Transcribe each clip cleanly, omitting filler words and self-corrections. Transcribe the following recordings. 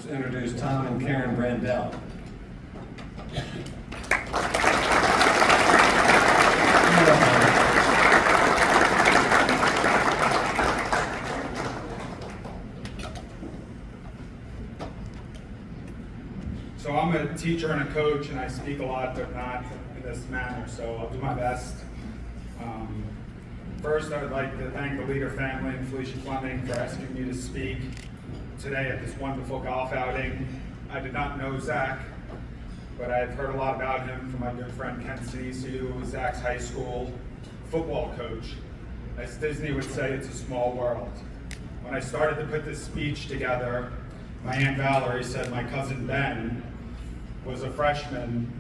Introduce Tom and Karen Brandel. So I'm a teacher and a coach, and I speak a lot, but not in this manner, so I'll do my best. First, I would like to thank the Leader family and Felicia Fleming for asking me to speak today at this wonderful golf outing. I did not know Zach, but I've heard a lot about him from my good friend Ken Sinisi, who was Zach's high school football coach. As Disney would say, it's a small world. When I started to put this speech together, my Aunt Valerie said my cousin Ben was a freshman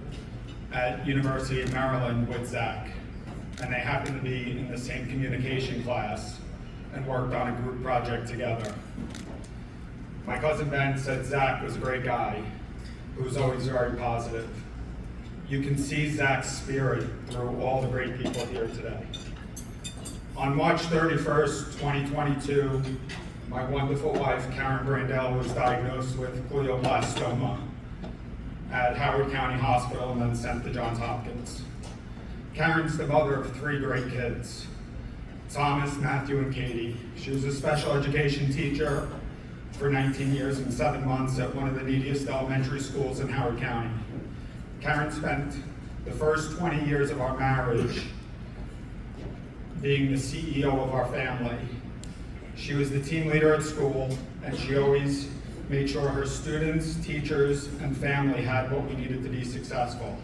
at University of Maryland with Zach, and they happened to be in the same communication class and worked on a group project together. My cousin Ben said Zach was a great guy who was always very positive. You can see Zach's spirit through all the great people here today. On March 31st, 2022, my wonderful wife, Karen Brandel, was diagnosed with glioblastoma at Howard County Hospital and then sent to Johns Hopkins. Karen's the mother of 3 great kids, Thomas, Matthew, and Katie. She was a special education teacher for 19 years and 7 months at one of the neediest elementary schools in Howard County. Karen spent the first 20 years of our marriage being the CEO of our family. She was the team leader at school, and she always made sure her students, teachers, and family had what we needed to be successful.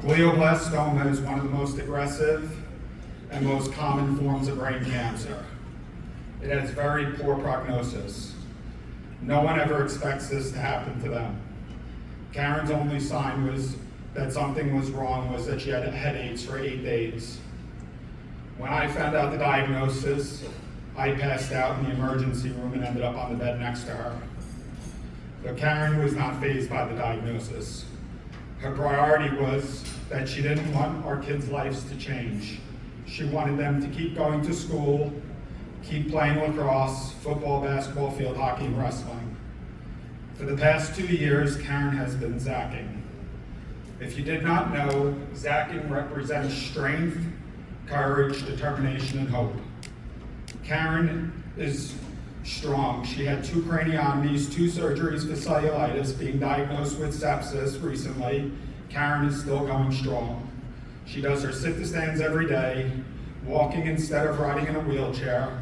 Glioblastoma is one of the most aggressive and most common forms of brain cancer. It has very poor prognosis. No one ever expects this to happen to them. Karen's only sign was that something was wrong was that she had headaches for 8 days. When I found out the diagnosis, I passed out in the emergency room and ended up on the bed next to her. But Karen was not fazed by the diagnosis. Her priority was that she didn't want our kids' lives to change. She wanted them to keep going to school, keep playing lacrosse, football, basketball, field hockey, and wrestling. For the past 2 years, Karen has been zacking. If you did not know, zacking represents strength, courage, determination, and hope. Karen is strong. She had 2 craniotomies, 2 surgeries for cellulitis, being diagnosed with sepsis recently. Karen is still going strong. She does her sit-to-stands every day, walking instead of riding in a wheelchair,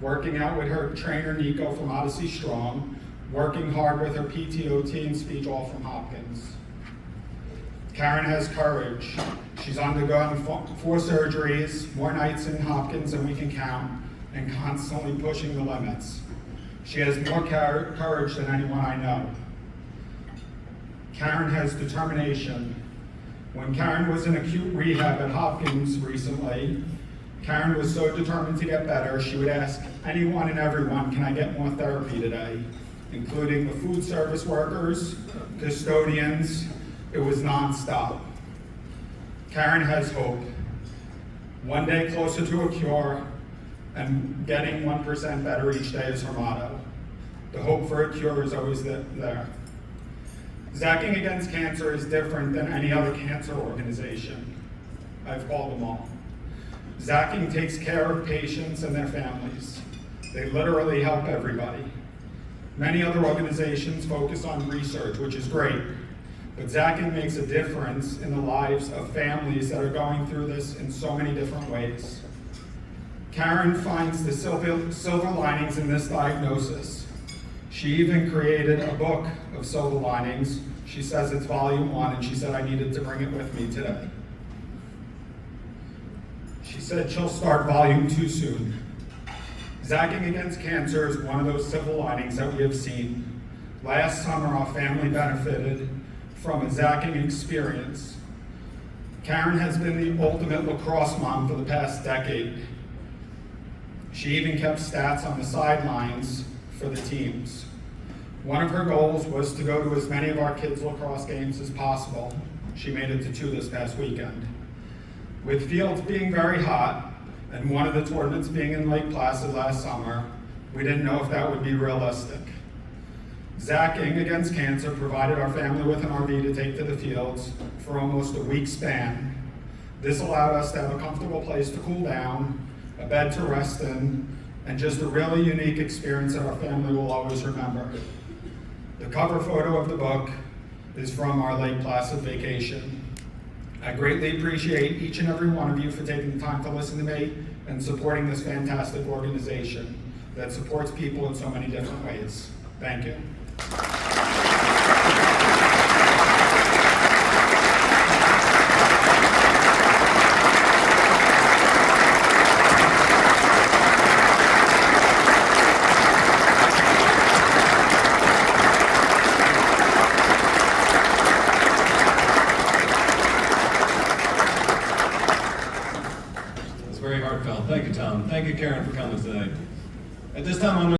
working out with her trainer Nico from Odyssey Strong, working hard with her PTOT and speech, all from Hopkins. Karen has courage. She's undergone 4 surgeries, more nights in Hopkins than we can count, and constantly pushing the limits. She has more courage than anyone I know. Karen has determination. When Karen was in acute rehab at Hopkins recently, Karen was so determined to get better, she would ask anyone and everyone, can I get more therapy today? Including the food service workers, custodians. It was nonstop. Karen has hope. One day closer to a cure, and getting 1% better each day is her motto. The hope for a cure is always there. Zacking Against Cancer is different than any other cancer organization. I've called them all. Zacking takes care of patients and their families. They literally help everybody. Many other organizations focus on research, which is great, but Zacking makes a difference in the lives of families that are going through this in so many different ways. Karen finds the silver linings in this diagnosis. She even created a book of silver linings. She says it's volume 1, and she said I needed to bring it with me today. She said she'll start volume 2 soon. Zacking Against Cancer is one of those silver linings that we have seen. Last summer, our family benefited from a zacking experience. Karen has been the ultimate lacrosse mom for the past decade. She even kept stats on the sidelines for the teams. One of her goals was to go to as many of our kids' lacrosse games as possible. She made it to 2 this past weekend. With fields being very hot, and one of the tournaments being in Lake Placid last summer, we didn't know if that would be realistic. Zach Ing Against Cancer provided our family with an RV to take to the fields for almost a week span. This allowed us to have a comfortable place to cool down, a bed to rest in, and just a really unique experience that our family will always remember. The cover photo of the book is from our Lake Placid vacation. I greatly appreciate each and every one of you for taking the time to listen to me and supporting this fantastic organization that supports people in so many different ways. Thank you.